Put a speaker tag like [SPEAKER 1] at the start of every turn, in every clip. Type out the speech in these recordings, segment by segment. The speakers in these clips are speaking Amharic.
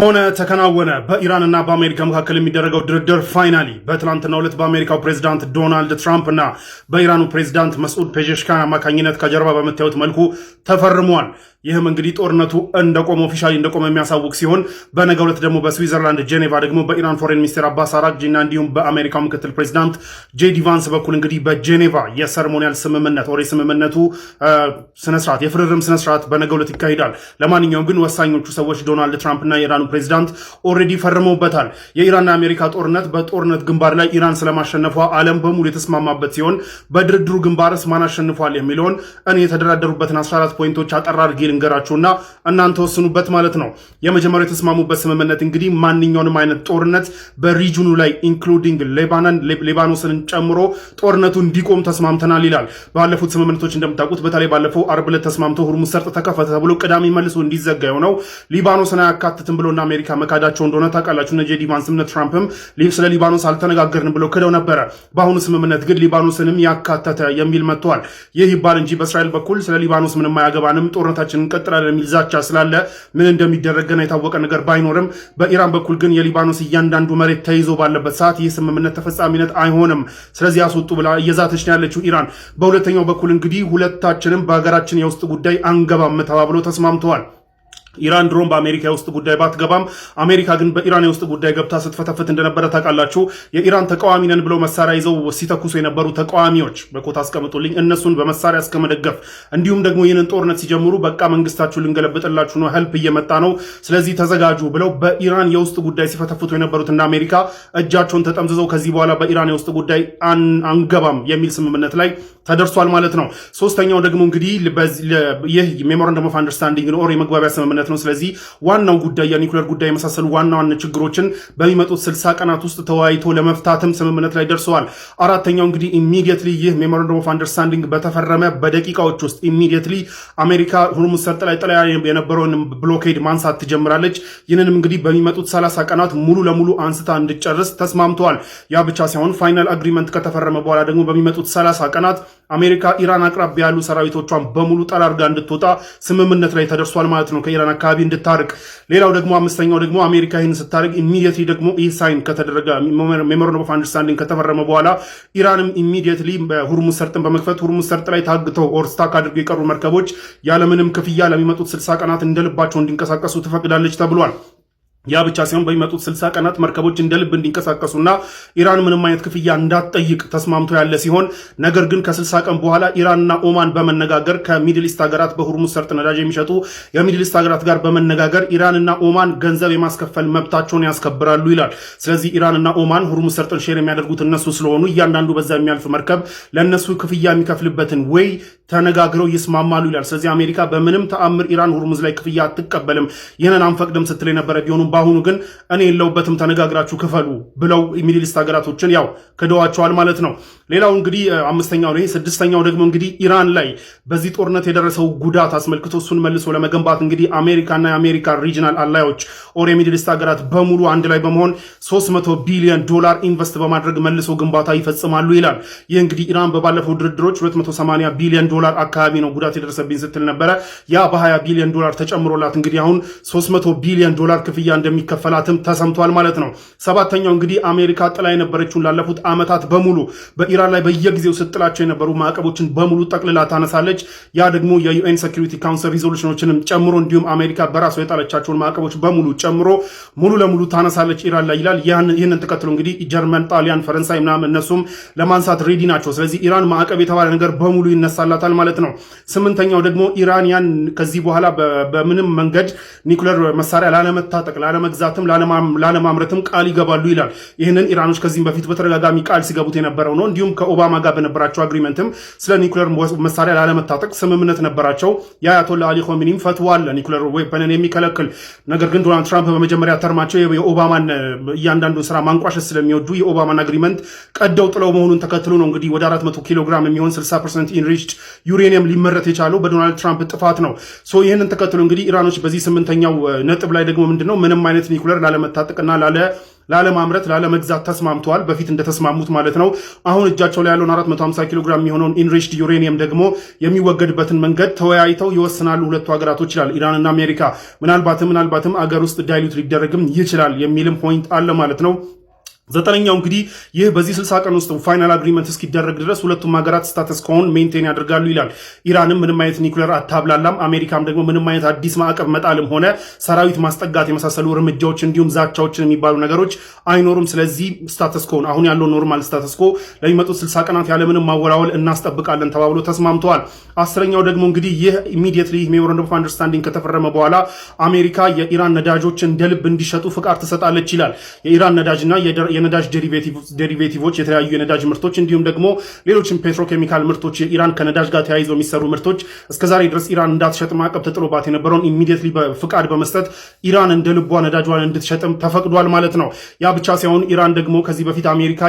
[SPEAKER 1] ሆነ ተከናወነ በኢራንና በአሜሪካ መካከል የሚደረገው ድርድር ፋይናሊ በትናንትናው ዕለት በአሜሪካው ፕሬዝዳንት ዶናልድ ትራምፕ እና በኢራኑ ፕሬዝዳንት መስዑድ ፔዜሽኪያን አማካኝነት ከጀርባ በምታዩት መልኩ ተፈርሟል። ይህም እንግዲህ ጦርነቱ እንደቆመ ኦፊሻሊ እንደቆመ የሚያሳውቅ ሲሆን በነገው ዕለት ደግሞ በስዊዘርላንድ ጄኔቫ ደግሞ በኢራን ፎሬን ሚኒስቴር አባስ አራግጂ እና እንዲሁም በአሜሪካው ምክትል ፕሬዝዳንት ጄዲ ቫንስ በኩል እንግዲህ በጄኔቫ የሰርሞኒያል ስምምነት ወሬ ስምምነቱ ስነስርዓት የፍርርም ስነስርዓት በነገው ዕለት ይካሄዳል። ለማንኛውም ግን ወሳኞቹ ሰዎች ዶናልድ ትራምፕ እና የኢራኑ ፕሬዝዳንት ኦልሬዲ ፈርመውበታል። የኢራንና አሜሪካ ጦርነት በጦርነት ግንባር ላይ ኢራን ስለማሸነፏ ዓለም በሙሉ የተስማማበት ሲሆን በድርድሩ ግንባርስ ማን አሸንፏል የሚለውን እኔ የተደራደሩበትን 14 ፖይንቶች አጠር አድርጌ ልንገራችሁና እናንተ ወስኑበት ማለት ነው። የመጀመሪያው የተስማሙበት ስምምነት እንግዲህ ማንኛውንም አይነት ጦርነት በሪጅኑ ላይ ኢንክሉዲንግ ሌባኖስን ጨምሮ ጦርነቱ እንዲቆም ተስማምተናል ይላል። ባለፉት ስምምነቶች እንደምታውቁት በተለይ ባለፈው አርብ ዕለት ተስማምተው ሁርሙዝ ሰርጥ ተከፈተ ተብሎ ቅዳሜ መልሶ እንዲዘጋ የሆነው ሊባኖስን አያካትትም ብሎና አሜሪካ መካዳቸው እንደሆነ ታውቃላችሁ። እነ ጄዲ ቫንስም እነ ትራምፕም ስለ ሊባኖስ አልተነጋገርንም ብለው ክደው ነበረ። በአሁኑ ስምምነት ግን ሊባኖስንም ያካተተ የሚል መጥቷል። ይህ ይባል እንጂ በእስራኤል በኩል ስለ ሊባኖስ ምንም አያገባንም ጦርነታችን እንቀጥላለን የሚል ዛቻ ስላለ ምን እንደሚደረግ ገና የታወቀ ነገር ባይኖርም በኢራን በኩል ግን የሊባኖስ እያንዳንዱ መሬት ተይዞ ባለበት ሰዓት ይህ ስምምነት ተፈጻሚነት አይሆንም፣ ስለዚህ ያስወጡ ብላ እየዛተች ነው ያለችው ኢራን። በሁለተኛው በኩል እንግዲህ ሁለታችንም በሀገራችን የውስጥ ጉዳይ አንገባም ተባብሎ ተስማምተዋል። ኢራን ድሮም በአሜሪካ የውስጥ ጉዳይ ባትገባም አሜሪካ ግን በኢራን የውስጥ ጉዳይ ገብታ ስትፈተፍት እንደነበረ ታውቃላችሁ። የኢራን ተቃዋሚ ነን ብለው መሳሪያ ይዘው ሲተኩሱ የነበሩ ተቃዋሚዎች በኮታ አስቀምጡልኝ፣ እነሱን በመሳሪያ እስከመደገፍ እንዲሁም ደግሞ ይህንን ጦርነት ሲጀምሩ በቃ መንግስታችሁ ልንገለብጥላችሁ ነው፣ ሄልፕ እየመጣ ነው፣ ስለዚህ ተዘጋጁ ብለው በኢራን የውስጥ ጉዳይ ሲፈተፍቱ የነበሩት እንደ አሜሪካ እጃቸውን ተጠምዝዘው ከዚህ በኋላ በኢራን የውስጥ ጉዳይ አንገባም የሚል ስምምነት ላይ ተደርሷል ማለት ነው። ሶስተኛው ደግሞ እንግዲህ ይህ ሜሞራንደም ኦፍ አንደርስታንዲንግ ኦር የመግባቢያ ስምምነት ነው። ስለዚህ ዋናው ጉዳይ የኒውክሌር ጉዳይ የመሳሰሉ ዋና ዋና ችግሮችን በሚመጡት 60 ቀናት ውስጥ ተወያይቶ ለመፍታትም ስምምነት ላይ ደርሰዋል። አራተኛው እንግዲህ ኢሚዲየትሊ ይህ ሜሞራንደም ኦፍ አንደርስታንዲንግ በተፈረመ በደቂቃዎች ውስጥ ኢሚዲየትሊ አሜሪካ ሁርሙዝ ሰርጥ ላይ ጥላ የነበረውን ብሎኬድ ማንሳት ትጀምራለች። ይህንንም እንግዲህ በሚመጡት 30 ቀናት ሙሉ ለሙሉ አንስታ እንድጨርስ ተስማምተዋል። ያ ብቻ ሳይሆን ፋይናል አግሪመንት ከተፈረመ በኋላ ደግሞ በሚመጡት 30 ቀናት አሜሪካ ኢራን አቅራቢያ ያሉ ሰራዊቶቿን በሙሉ ጠራርጋ እንድትወጣ ስምምነት ላይ ተደርሷል ማለት ነው፣ ከኢራን አካባቢ እንድታርቅ። ሌላው ደግሞ አምስተኛው ደግሞ አሜሪካ ይህን ስታደርግ ኢሚዲየትሊ ደግሞ ይህ ሳይን ከተደረገ ሜሞራንደም ኦፍ አንደርስታንዲንግ ከተፈረመ በኋላ ኢራንም ኢሚዲየትሊ ሁርሙዝ ሰርጥን በመክፈት ሁርሙዝ ሰርጥ ላይ ታግተው ኦር ስታክ አድርገው የቀሩ መርከቦች ያለምንም ክፍያ ለሚመጡት 60 ቀናት እንደልባቸው እንዲንቀሳቀሱ ትፈቅዳለች ተብሏል። ያ ብቻ ሳይሆን በሚመጡት 60 ቀናት መርከቦች እንደ ልብ እንዲንቀሳቀሱና ኢራን ምንም አይነት ክፍያ እንዳትጠይቅ ተስማምቶ ያለ ሲሆን ነገር ግን ከ60 ቀን በኋላ ኢራንና ኦማን በመነጋገር ከሚድል ኢስት ሀገራት በሁርሙዝ ሰርጥ ነዳጅ የሚሸጡ የሚድል ኢስት ሀገራት ጋር በመነጋገር ኢራንና ኦማን ገንዘብ የማስከፈል መብታቸውን ያስከብራሉ ይላል። ስለዚህ ኢራንና ኦማን ሁርሙዝ ሰርጥን ሼር የሚያደርጉት እነሱ ስለሆኑ እያንዳንዱ በዛ የሚያልፍ መርከብ ለእነሱ ክፍያ የሚከፍልበትን ወይ ተነጋግረው ይስማማሉ ይላል። ስለዚህ አሜሪካ በምንም ተአምር ኢራን ሁርሙዝ ላይ ክፍያ አትቀበልም፣ ይህንን አንፈቅድም ስትል የነበረ ቢሆኑም በአሁኑ ግን እኔ የለውበትም ተነጋግራችሁ ክፈሉ ብለው ሚድል ኢስት ሀገራቶችን ያው ክደዋቸዋል ማለት ነው። ሌላው እንግዲህ አምስተኛው ነው። ስድስተኛው ደግሞ እንግዲህ ኢራን ላይ በዚህ ጦርነት የደረሰው ጉዳት አስመልክቶ እሱን መልሶ ለመገንባት እንግዲህ አሜሪካና የአሜሪካ ሪጂናል አላዮች ኦር የሚድል ኢስት ሀገራት በሙሉ አንድ ላይ በመሆን $300 ቢሊዮን ኢንቨስት በማድረግ መልሶ ግንባታ ይፈጽማሉ ይላል። ይህ እንግዲህ ኢራን በባለፈው ድርድሮች $280 ቢሊዮን አካባቢ ነው ጉዳት የደረሰብኝ ስትል ነበረ። ያ በ$20 ቢሊዮን ተጨምሮላት እንግዲህ አሁን $300 ቢሊዮን ክፍያ እንደሚከፈላትም ተሰምቷል ማለት ነው። ሰባተኛው እንግዲህ አሜሪካ ጥላ የነበረችውን ላለፉት ዓመታት በሙሉ በኢራን ላይ በየጊዜው ስትጥላቸው የነበሩ ማዕቀቦችን በሙሉ ጠቅልላ ታነሳለች። ያ ደግሞ የዩኤን ሴኩሪቲ ካውንስል ሪዞሉሽኖችንም ጨምሮ እንዲሁም አሜሪካ በራሷ የጣለቻቸውን ማዕቀቦች በሙሉ ጨምሮ ሙሉ ለሙሉ ታነሳለች ኢራን ላይ ይላል። ይህንን ተከትሎ እንግዲህ ጀርመን፣ ጣሊያን፣ ፈረንሳይ ምናምን እነሱም ለማንሳት ሬዲ ናቸው። ስለዚህ ኢራን ማዕቀብ የተባለ ነገር በሙሉ ይነሳላታል ማለት ነው። ስምንተኛው ደግሞ ኢራንያን ከዚህ በኋላ በምንም መንገድ ኒውክሌር መሳሪያ ላለመታጠቅ ላለመግዛትም ላለማምረትም ቃል ይገባሉ ይላል። ይህንን ኢራኖች ከዚህም በፊት በተደጋጋሚ ቃል ሲገቡት የነበረው ነው። እንዲሁም ከኦባማ ጋር በነበራቸው አግሪመንትም ስለ ኒውክሌር መሳሪያ ላለመታጠቅ ስምምነት ነበራቸው። የአያቶላ አሊ ኾሜኒም ፈትዋ አለ ኒውክሌር ዌፐንን የሚከለክል። ነገር ግን ዶናልድ ትራምፕ በመጀመሪያ ተርማቸው የኦባማን እያንዳንዱን ስራ ማንቋሸት ስለሚወዱ የኦባማን አግሪመንት ቀደው ጥለው መሆኑን ተከትሎ ነው እንግዲህ ወደ 400 ኪሎ ግራም የሚሆን 60% ኢንሪችድ ዩሬኒየም ሊመረት የቻለው በዶናልድ ትራምፕ ጥፋት ነው። ይህንን ተከትሎ እንግዲህ ኢራኖች በዚህ ስምንተኛው ነጥብ ላይ ደግሞ ምንድነው ምንም ምንም አይነት ኒውክሌር ላለመታጠቅና ላለማምረት ላለመግዛት ተስማምተዋል። በፊት እንደተስማሙት ማለት ነው። አሁን እጃቸው ላይ ያለውን 450 ኪሎ ግራም የሚሆነውን ኢንሪችድ ዩሬኒየም ደግሞ የሚወገድበትን መንገድ ተወያይተው ይወስናሉ ሁለቱ ሀገራቶች ይላል። ኢራንና አሜሪካ ምናልባትም አገር ውስጥ ዳይሉት ሊደረግም ይችላል የሚልም ፖይንት አለ ማለት ነው። ዘጠነኛው እንግዲህ ይህ በዚህ 60 ቀን ውስጥ ፋይናል አግሪመንት እስኪደረግ ድረስ ሁለቱም ሀገራት ስታተስ ኮን ሜንቴን ያደርጋሉ ይላል። ኢራንም ምንም አይነት ኒውክሌር አታብላላም፣ አሜሪካም ደግሞ ምንም አይነት አዲስ ማዕቀብ መጣልም ሆነ ሰራዊት ማስጠጋት የመሳሰሉ እርምጃዎች እንዲሁም ዛቻዎችን የሚባሉ ነገሮች አይኖሩም። ስለዚህ ስታተስ ኮን አሁን ያለው ኖርማል ስታተስ ኮ ለሚመጡት 60 ቀናት ያለምንም ማወላወል እናስጠብቃለን ተባብሎ ተስማምተዋል። አስረኛው ደግሞ እንግዲህ ይህ ኢሚዲየትሊ ሜሞራንደም ኦፍ አንደርስታንዲንግ ከተፈረመ በኋላ አሜሪካ የኢራን ነዳጆችን እንደልብ እንዲሸጡ ፍቃድ ትሰጣለች ይላል። የኢራን ነዳጅና የነዳጅ ዴሪቬቲቮች የተለያዩ የነዳጅ ምርቶች እንዲሁም ደግሞ ሌሎችም ፔትሮኬሚካል ምርቶች ኢራን ከነዳጅ ጋር ተያይዘው የሚሰሩ ምርቶች እስከዛሬ ድረስ ኢራን እንዳትሸጥ ማዕቀብ ተጥሎባት የነበረውን ኢሚዲየትሊ በፍቃድ በመስጠት ኢራን እንደ ልቧ ነዳጇን እንድትሸጥም ተፈቅዷል ማለት ነው። ያ ብቻ ሳይሆን ኢራን ደግሞ ከዚህ በፊት አሜሪካ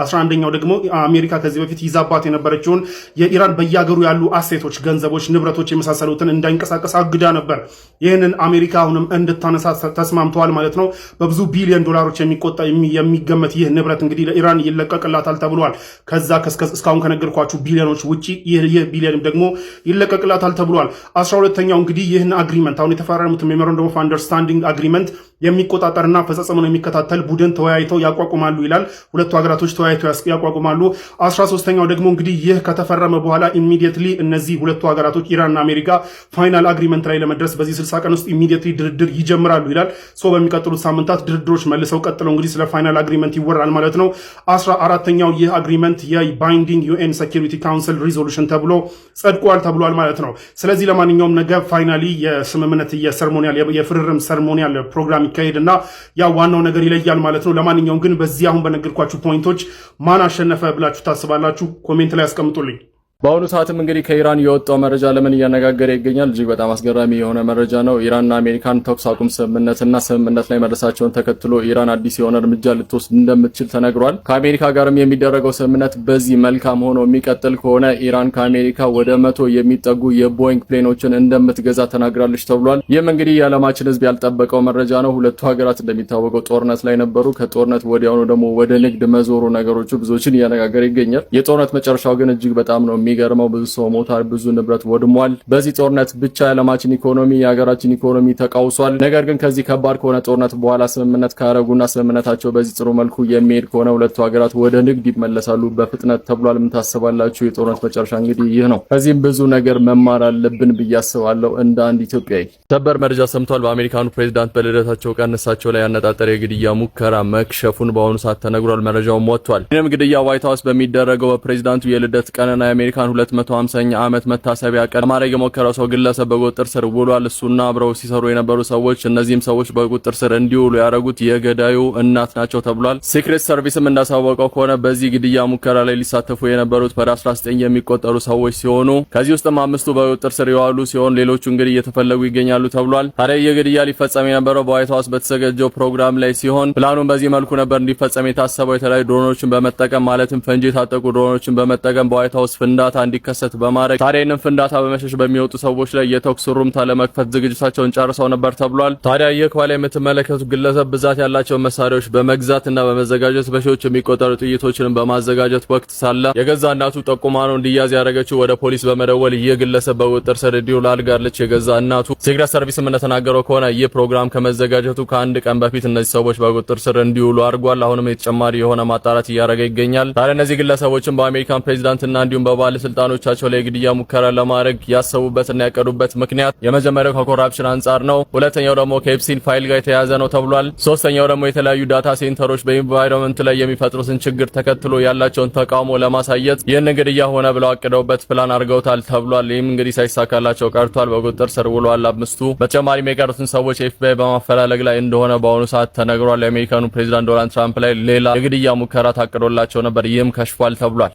[SPEAKER 1] 11ኛው ደግሞ አሜሪካ ከዚህ በፊት ይዛባት የነበረችውን የኢራን በየሀገሩ ያሉ አሴቶች፣ ገንዘቦች፣ ንብረቶች የመሳሰሉትን እንዳይንቀሳቀስ አግዳ ነበር። ይህንን አሜሪካ አሁንም እንድታነሳ ተስማምተዋል ማለት ነው። በብዙ ቢሊዮን ዶላሮች የሚገመት ይህ ንብረት እንግዲህ ለኢራን ይለቀቅላታል ተብሏል። ከዛ እስካሁን ከነገርኳችሁ ቢሊዮኖች ውጪ ይህ ቢሊዮን ደግሞ ይለቀቅላታል ተብሏል። 12ኛው እንግዲህ ይህን አግሪመንት አሁን የተፈራረሙት ሜሞራንደም ኦፍ አንደርስታንዲንግ አግሪመንት የሚቆጣጠርና አፈጻጸሙን የሚከታተል ቡድን ተወያይተው ያቋቁማሉ ይላል። ሁለቱ ሀገራቶች ተወያይተው ያቋቁማሉ። 13ኛው ደግሞ እንግዲህ ይህ ከተፈረመ በኋላ ኢሚዲየትሊ እነዚህ ሁለቱ ሀገራቶች ኢራንና አሜሪካ ፋይናል አግሪመንት ላይ ለመድረስ በዚህ 60 ቀን ውስጥ ኢሚዲየትሊ ድርድር ይጀምራሉ ይላል። በሚቀጥሉት ሳምንታት ድርድሮች መልሰው ቀጥለው እንግዲህ ስለ ፋይናል አግሪመንት ይወራል ማለት ነው። 14ኛው ይህ አግሪመንት የባይንዲንግ ዩኤን ሴኩሪቲ ካውንስል ሪዞሉሽን ተብሎ ጸድቋል ተብሏል ማለት ነው። ስለዚህ ለማንኛውም ነገ ፋይናሊ የስምምነት የፍርርም ሰርሞኒያል ፕሮግራም ይካሄድና ያ ዋናው ነገር ይለያል ማለት ነው። ለማንኛውም ግን በዚህ አሁን በነገርኳችሁ ፖይንቶች ማን አሸነፈ ብላችሁ ታስባላችሁ? ኮሜንት ላይ ያስቀምጡልኝ።
[SPEAKER 2] በአሁኑ ሰዓትም እንግዲህ ከኢራን የወጣው መረጃ ለምን እያነጋገረ ይገኛል? እጅግ በጣም አስገራሚ የሆነ መረጃ ነው። ኢራንና አሜሪካን ተኩስ አቁም ስምምነት ላይ መድረሳቸውን ተከትሎ ኢራን አዲስ የሆነ እርምጃ ልትወስድ እንደምትችል ተነግሯል። ከአሜሪካ ጋርም የሚደረገው ስምምነት በዚህ መልካም ሆኖ የሚቀጥል ከሆነ ኢራን ከአሜሪካ ወደ 100 የሚጠጉ የቦይንግ ፕሌኖችን እንደምትገዛ ተናግራለች ተብሏል። ይህም እንግዲህ የዓለማችን ሕዝብ ያልጠበቀው መረጃ ነው። ሁለቱ ሀገራት እንደሚታወቀው ጦርነት ላይ ነበሩ። ከጦርነት ወዲያውኑ ደግሞ ወደ ንግድ መዞሩ ነገሮቹ ብዙዎችን እያነጋገረ ይገኛል። የጦርነት መጨረሻው ግን እጅግ በጣም ነው የሚገርመው። ብዙ ሰው ሞቷል፣ ብዙ ንብረት ወድሟል። በዚህ ጦርነት ብቻ የዓለማችን ኢኮኖሚ የሀገራችን ኢኮኖሚ ተቃውሷል። ነገር ግን ከዚህ ከባድ ከሆነ ጦርነት በኋላ ስምምነት ካረጉና ስምምነታቸው በዚህ ጥሩ መልኩ የሚሄድ ከሆነ ሁለቱ ሀገራት ወደ ንግድ ይመለሳሉ በፍጥነት ተብሏል። ምን ታስባላችሁ? የጦርነት መጨረሻ እንግዲህ ይህ ነው። ከዚህም ብዙ ነገር መማር አለብን ብዬ አስባለሁ እንደ አንድ ኢትዮጵያዊ። ሰበር መረጃ ሰምቷል። በአሜሪካኑ ፕሬዝዳንት በልደታቸው ቀን እሳቸው ላይ ያነጣጠረ የግድያ ሙከራ መክሸፉን በአሁኑ ሰዓት ተነግሯል። መረጃውም ወጥቷል። ይህም ግድያ ዋይት ሃውስ በሚደረገው በፕሬዝዳንቱ የልደት ቀንና የአሜሪካን 250ኛ ዓመት መታሰቢያ ቀን ለማድረግ የሞከረው ሰው ግለሰብ በቁጥጥር ስር ውሏል። እሱና አብረው ሲሰሩ የነበሩ ሰዎች፣ እነዚህም ሰዎች በቁጥጥር ስር እንዲውሉ ያደረጉት የገዳዩ እናት ናቸው ተብሏል። ሲክሬት ሰርቪስም እንዳሳወቀው ከሆነ በዚህ ግድያ ሙከራ ላይ ሊሳተፉ የነበሩት ወደ 19 የሚቆጠሩ ሰዎች ሲሆኑ ከዚህ ውስጥም 5ቱ በቁጥጥር ስር የዋሉ ሲሆን ሌሎቹ እንግዲህ እየተፈለጉ ይገኛሉ ተብሏል። ታዲያ የግድያ ሊፈጸም የነበረው በዋይት ሃውስ በተዘጋጀው ፕሮግራም ላይ ሲሆን ፕላኑን በዚህ መልኩ ነበር እንዲፈጸም የታሰበው። የተለያዩ ድሮኖችን በመጠቀም ማለትም ፈንጂ የታጠቁ ድሮኖችን በመጠቀም በዋይት ሃውስ ፍንዳታ እንዲከሰት በማድረግ ታዲያ ይህንን ፍንዳታ በመሸሽ በሚወጡ ሰዎች ላይ የተኩስ ሩምታ ለመክፈት ዝግጅታቸውን ጨርሰው ነበር ተብሏል። ታዲያ ይህ ከኋላ የምትመለከቱት ግለሰብ ብዛት ያላቸው መሳሪያዎች በመግዛትና በመዘጋጀት በሺዎች የሚቆጠሩ ጥይቶችን በማዘጋጀት ወቅት ሳለ የገዛ እናቱ ጠቁማ ነው እንዲያዝ ያደረገችው። ወደ ፖሊስ በመደወል ይህ ግለሰብ በቁጥጥር ስር እንዲውል አድርጋለች የገዛ እናቱ። ሲክሬት ሰርቪስም እንደተናገረው ከሆነ ይህ ፕሮግራም ከመዘጋጀቱ ከአንድ ቀን በፊት እነዚህ ሰዎች በቁጥጥር ስር እንዲውሉ አድርጓል። አሁንም የተጨማሪ የሆነ ማጣራት እያደረገ ይገኛል። ታዲያ እነዚህ ግለሰቦችን በአሜሪካን ፕሬዝዳንትና እንዲሁም ባለስልጣኖቻቸው ላይ ግድያ ሙከራ ለማድረግ ያሰቡበትና ያቀዱበት ምክንያት የመጀመሪያው ከኮራፕሽን አንጻር ነው። ሁለተኛው ደግሞ ከኤፕስቲን ፋይል ጋር የተያያዘ ነው ተብሏል። ሶስተኛው ደግሞ የተለያዩ ዳታ ሴንተሮች በኢንቫይሮንመንት ላይ የሚፈጥሩትን ችግር ተከትሎ ያላቸውን ተቃውሞ ለማሳየት ይህን ግድያ ሆነ ብለው አቅደውበት ፕላን አድርገውታል ተብሏል። ይህም እንግዲህ ሳይሳካላቸው ቀርቷል። በቁጥጥር ስር ውለዋል 5ቱ። በተጨማሪም የቀሩትን ሰዎች ኤፍቢአይ በማፈላለግ ላይ እንደሆነ በአሁኑ ሰዓት ተነግሯል። የአሜሪካኑ ፕሬዝዳንት ዶናልድ ትራምፕ ላይ ሌላ የግድያ ሙከራ ታቅዶላቸው ነበር። ይህም ከሽፏል ተብሏል።